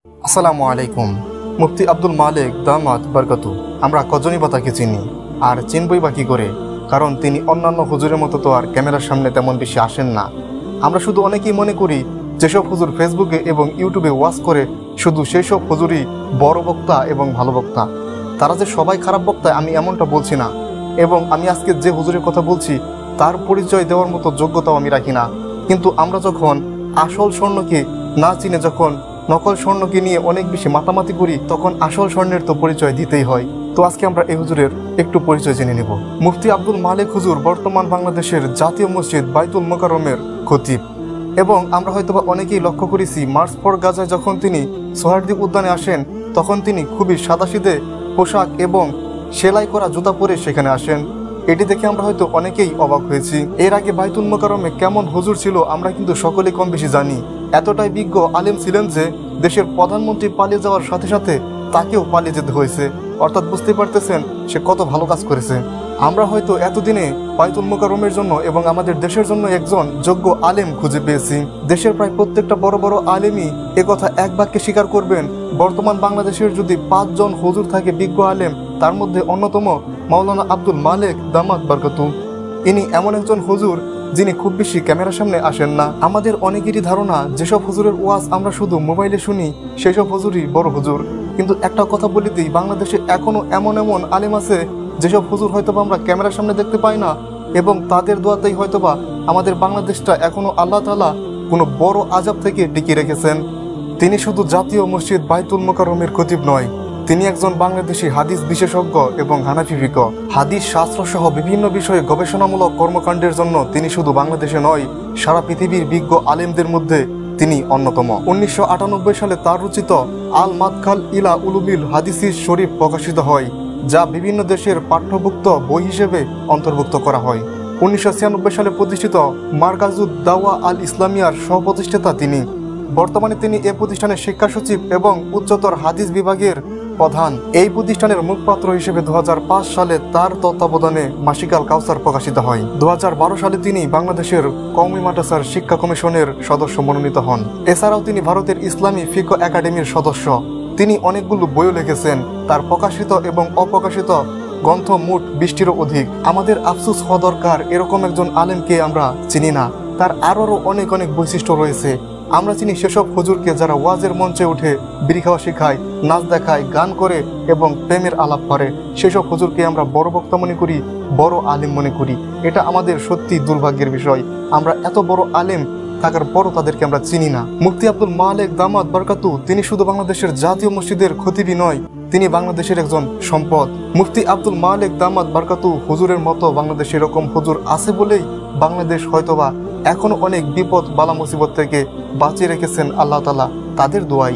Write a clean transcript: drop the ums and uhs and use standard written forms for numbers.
আসসালামু আলাইকুম। মুফতি আব্দুল মালেক দামাত বরকতু আমরা কজনই বা তাকে চিনি, আর চিনবই বা কী করে, কারণ তিনি অন্যান্য হুজুরের মতো তো আর ক্যামেরার সামনে তেমন বেশি আসেন না। আমরা শুধু অনেকেই মনে করি যেসব হুজুর ফেসবুকে এবং ইউটিউবে ওয়াজ করে শুধু সেই সব হুজুরই বড় বক্তা এবং ভালো বক্তা। তারা যে সবাই খারাপ বক্তা আমি এমনটা বলছি না, এবং আমি আজকে যে হুজুরের কথা বলছি তার পরিচয় দেওয়ার মতো যোগ্যতাও আমি রাখি না। কিন্তু আমরা যখন আসল স্বর্ণকে না চিনে যখন নকল স্বর্ণকে নিয়ে অনেক বেশি মাতামাতি করি, তখন আসল স্বর্ণের তো পরিচয় দিতেই হয়। তো আজকে আমরা এই হুজুরের একটু পরিচয় জেনে নেব। মুফতি আব্দুল মালেক হুজুর বর্তমান বাংলাদেশের জাতীয় মসজিদ বাইতুল মোকাররমের খতিব, এবং আমরা হয়তোবা অনেকেই লক্ষ্য করেছি মার্চ ফর গাজায় যখন তিনি সোহরাওয়ার্দী উদ্যানে আসেন তখন তিনি খুবই সাদাসিধে পোশাক এবং সেলাই করা জুতা পরে সেখানে আসেন। এটি দেখে আমরা হয়তো অনেকেই অবাক হয়েছি। এর আগে বাইতুল মোকাররমে কেমন হুজুর ছিল আমরা কিন্তু সকলেই কম বেশি জানি। এতটাই বিজ্ঞ আলেম ছিলেন যে দেশের প্রধানমন্ত্রী পালিয়ে যাওয়ার সাথে সাথে তাকেও পালিয়ে যেতে হয়েছে। অর্থাৎ বুঝতে পারতেছেন সে কত ভালো কাজ করেছে। আমরা হয়তো এতদিনে বাইতুল মোকাররমের জন্য এবং আমাদের দেশের জন্য একজন যোগ্য আলেম খুঁজে পেয়েছি। দেশের প্রায় প্রত্যেকটা বড় বড় আলেমই একথা এক বাক্যে স্বীকার করবেন, বর্তমান বাংলাদেশের যদি 5 জন হুজুর থাকে বিজ্ঞ আলেম, তার মধ্যে অন্যতম মাওলানা আব্দুল মালেক দামাত বরকতু। ইনি এমন একজন হুজুর যিনি খুব বেশি ক্যামেরার সামনে আসেন না। আমাদের অনেকেরই ধারণা যেসব হুজুরের ওয়াজ আমরা শুধু মোবাইলে শুনি সেই সব হুজুরই বড় হুজুর। কিন্তু একটা কথা বলে দিই, বাংলাদেশে এখনো এমন এমন আলেম আছে যেসব হুজুর হয়তোবা আমরা ক্যামেরার সামনে দেখতে পাই না, এবং তাদের দোয়াতেই হয়তোবা আমাদের বাংলাদেশটা এখনো আল্লাহ তাআলা কোনো বড় আযাব থেকে টিকিয়ে রেখেছেন। তিনি শুধু জাতীয় মসজিদ বাইতুল মোকাররমের খতিব নয়, তিনি একজন বাংলাদেশি হাদিস বিশেষজ্ঞ এবং হানাফি ফিকহ, হাদিস শাস্ত্র সহ বিভিন্ন বিষয়ে গবেষণামূলক কর্মকাণ্ডের জন্য তিনি শুধু বাংলাদেশে নয়, সারা পৃথিবীর বিজ্ঞ আলেমদের মধ্যে তিনি অন্যতম। 1998 সালে তার রচিত আল মাদখাল ইলা উলুমিল হাদিসিস শরীফ প্রকাশিত হয়, যা বিভিন্ন দেশের পাঠ্যভুক্ত বই হিসেবে অন্তর্ভুক্ত করা হয়। 1996 সালে প্রতিষ্ঠিত মারকাজুদ দাওয়া আল ইসলামিয়ার সহ-প্রতিষ্ঠাতা তিনি। বর্তমানে তিনি এ প্রতিষ্ঠানের শিক্ষা সচিব এবং উচ্চতর হাদিস বিভাগের প্রধান। এই প্রতিষ্ঠানের মুখপাত্র হিসেবে 2005 সালে তার তত্ত্বাবধানে মাসিক আল কাউসার প্রকাশিত হয়। 2012 সালে তিনি বাংলাদেশের কওমি মাদ্রাসার শিক্ষা কমিশনের সদস্য মনোনীত হন। এছাড়াও তিনি ভারতের ইসলামী ফিকহ একাডেমির সদস্য। তিনি অনেকগুলো বইও লিখেছেন। তার প্রকাশিত এবং অপ্রকাশিত গ্রন্থ মোট 20টিরও অধিক। আমাদের আফসোস হওয়া দরকার এরকম একজন আলেমকে আমরা চিনি না। তার আরও অনেক অনেক বৈশিষ্ট্য রয়েছে। আমরা চিনি সেসব হুজুরকে যারা ওয়াজের মঞ্চে উঠে বিড়ি খাওয়া শেখায়, নাচ দেখায়, গান করে এবং প্রেমের আলাপ করে। সেসব হুজুরকে আমরা বড় বক্তা মনে করি, বড় আলেম মনে করি। এটা আমাদের সত্যি দুর্ভাগ্যের বিষয়। আমরা এত বড় আলেম থাকার পরও তাদেরকে আমরা চিনি না। মুফতি আব্দুল মালেক দামাত বরকতু তিনি শুধু বাংলাদেশের জাতীয় মসজিদের খতিবই নয়, তিনি বাংলাদেশের একজন সম্পদ। মুফতি আব্দুল মালেক দামাত বরকতু হুজুরের মতো বাংলাদেশে এরকম হুজুর আছে বলেই বাংলাদেশ হয়তোবা এখনো অনেক বিপদ বালা মুসিবত থেকে বাঁচিয়ে রেখেছেন আল্লাহ তাআলা তাদের দোয়াই।